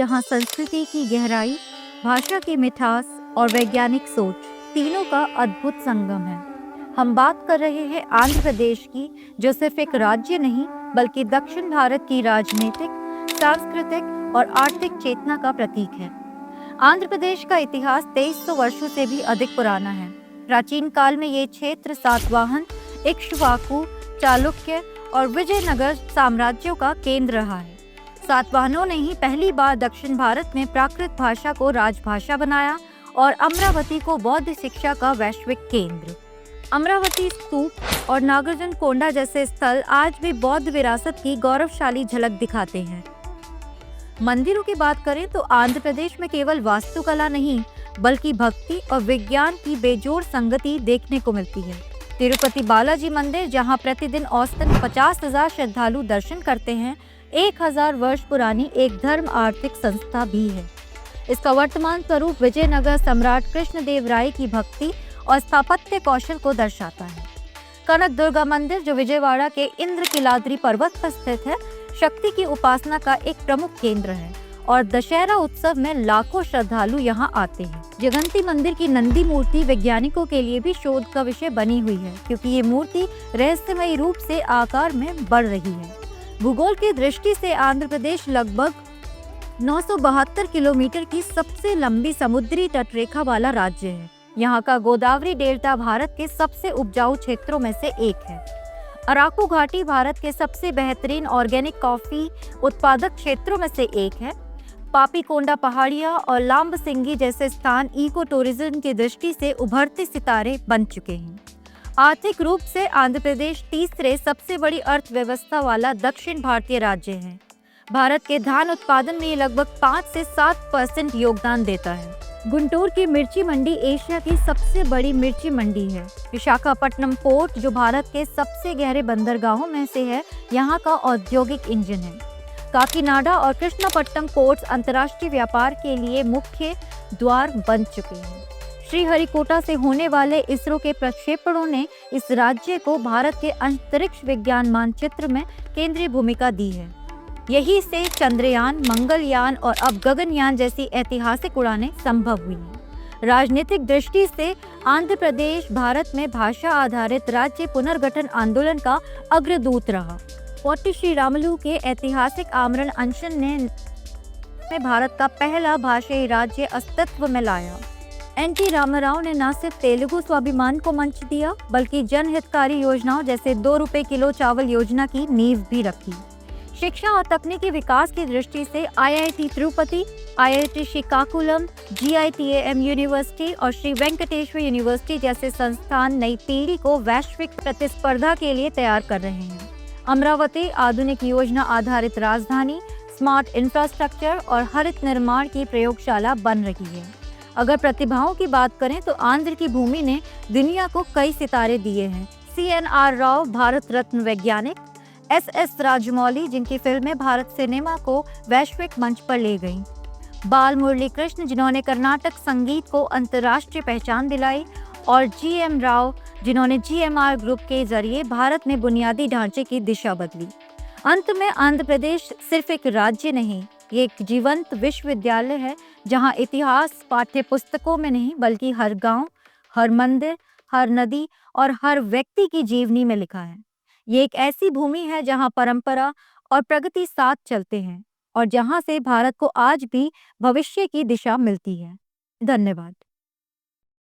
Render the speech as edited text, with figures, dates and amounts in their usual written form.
जहाँ संस्कृति की गहराई, भाषा की मिठास और वैज्ञानिक सोच तीनों का अद्भुत संगम है। हम बात कर रहे हैं आंध्र प्रदेश की, जो सिर्फ एक राज्य नहीं बल्कि दक्षिण भारत की राजनीतिक, सांस्कृतिक और आर्थिक चेतना का प्रतीक है। आंध्र प्रदेश का इतिहास 2300 वर्षों से भी अधिक पुराना है। प्राचीन काल में ये क्षेत्र सातवाहन, इक्ष्वाकु, चालुक्य और विजयनगर साम्राज्यों का केंद्र रहा है। सातवाहनों ने ही पहली बार दक्षिण भारत में प्राकृत भाषा को राजभाषा बनाया और अमरावती को बौद्ध शिक्षा का वैश्विक केंद्र। अमरावती स्तूप और नागार्जुन कोंडा जैसे स्थल आज भी बौद्ध विरासत की गौरवशाली झलक दिखाते हैं। मंदिरों की बात करें तो आंध्र प्रदेश में केवल वास्तुकला नहीं बल्कि भक्ति और विज्ञान की बेजोड़ संगति देखने को मिलती है। तिरुपति बालाजी मंदिर, जहां प्रतिदिन औसतन 50,000 श्रद्धालु दर्शन करते हैं, 1000 वर्ष पुरानी एक धर्म आर्थिक संस्था भी है। इसका वर्तमान स्वरूप विजयनगर सम्राट कृष्णदेव राय की भक्ति और स्थापत्य कौशल को दर्शाता है। कनक दुर्गा मंदिर, जो विजयवाड़ा के इंद्रकिलाद्रि पर्वत पर स्थित है, शक्ति की उपासना का एक प्रमुख केंद्र है और दशहरा उत्सव में लाखों श्रद्धालु यहां आते हैं। जगंती मंदिर की नंदी मूर्ति वैज्ञानिकों के लिए भी शोध का विषय बनी हुई है, क्योंकि ये मूर्ति रहस्यमयी रूप से आकार में बढ़ रही है। भूगोल की दृष्टि से आंध्र प्रदेश लगभग 972 किलोमीटर की सबसे लंबी समुद्री तटरेखा वाला राज्य है। यहाँ का गोदावरी डेल्टा भारत के सबसे उपजाऊ क्षेत्रों में से एक है। अराकू घाटी भारत के सबसे बेहतरीन ऑर्गेनिक कॉफी उत्पादक क्षेत्रों में से एक है। पापीकोंडा पहाड़ियाँ और लाम्बसिंगी जैसे स्थान इको टूरिज्म की दृष्टि से उभरते सितारे बन चुके हैं। आर्थिक रूप से आंध्र प्रदेश तीसरे सबसे बड़ी अर्थव्यवस्था वाला दक्षिण भारतीय राज्य है। भारत के धान उत्पादन में लगभग 5 से 7% योगदान देता है। गुंटूर की मिर्ची मंडी एशिया की सबसे बड़ी मिर्ची मंडी है। विशाखापट्टनम पोर्ट, जो भारत के सबसे गहरे बंदरगाहों में से है, यहाँ का औद्योगिक इंजन है। काकीनाडा और कृष्णापट्टनम पोर्ट्स अंतर्राष्ट्रीय व्यापार के लिए मुख्य द्वार बन चुके हैं। श्रीहरिकोटा से होने वाले इसरो के प्रक्षेपणों ने इस राज्य को भारत के अंतरिक्ष विज्ञान मानचित्र में केंद्रीय भूमिका दी है। यही से चंद्रयान, मंगलयान और अब गगनयान जैसी ऐतिहासिक उड़ानें संभव हुई हैं। राजनीतिक दृष्टि से आंध्र प्रदेश भारत में भाषा आधारित राज्य पुनर्गठन आंदोलन का अग्रदूत रहा। पोट्टी श्रीरामुलु के ऐतिहासिक आमरण अनशन ने भारत का पहला भाषाई राज्य अस्तित्व में लाया। एन.टी. रामाराव ने न सिर्फ तेलुगु स्वाभिमान को मंच दिया, बल्कि जनहितकारी योजनाओं जैसे 2 रुपए किलो चावल योजना की नींव भी रखी। शिक्षा और तकनीकी विकास की दृष्टि से IIT Tirupati, IIT Srikakulam, GITAM university और श्री वेंकटेश्वर यूनिवर्सिटी जैसे संस्थान नई पीढ़ी को वैश्विक प्रतिस्पर्धा के लिए तैयार कर रहे हैं। अमरावती आधुनिक योजना आधारित राजधानी, स्मार्ट इंफ्रास्ट्रक्चर और हरित निर्माण की प्रयोगशाला बन रही है। अगर प्रतिभाओं की बात करें तो आंध्र की भूमि ने दुनिया को कई सितारे दिए हैं। CNR राव, भारत रत्न वैज्ञानिक, SS राजमौली, जिनकी फिल्में भारत सिनेमा को वैश्विक मंच पर ले गईं, बाल मुरली कृष्ण, जिन्होंने कर्नाटक संगीत को अंतर्राष्ट्रीय पहचान दिलाई, और GM राव, जिन्होंने GMR ग्रुप के जरिए भारत में बुनियादी ढांचे की दिशा बदली। अंत में आंध्र प्रदेश सिर्फ एक राज्य नहीं, ये एक जीवंत विश्वविद्यालय है, जहां इतिहास पाठ्य पुस्तकों में नहीं बल्कि हर गांव, हर मंदिर, हर नदी और हर व्यक्ति की जीवनी में लिखा है। ये एक ऐसी भूमि है जहां परंपरा और प्रगति साथ चलते हैं और जहां से भारत को आज भी भविष्य की दिशा मिलती है। धन्यवाद।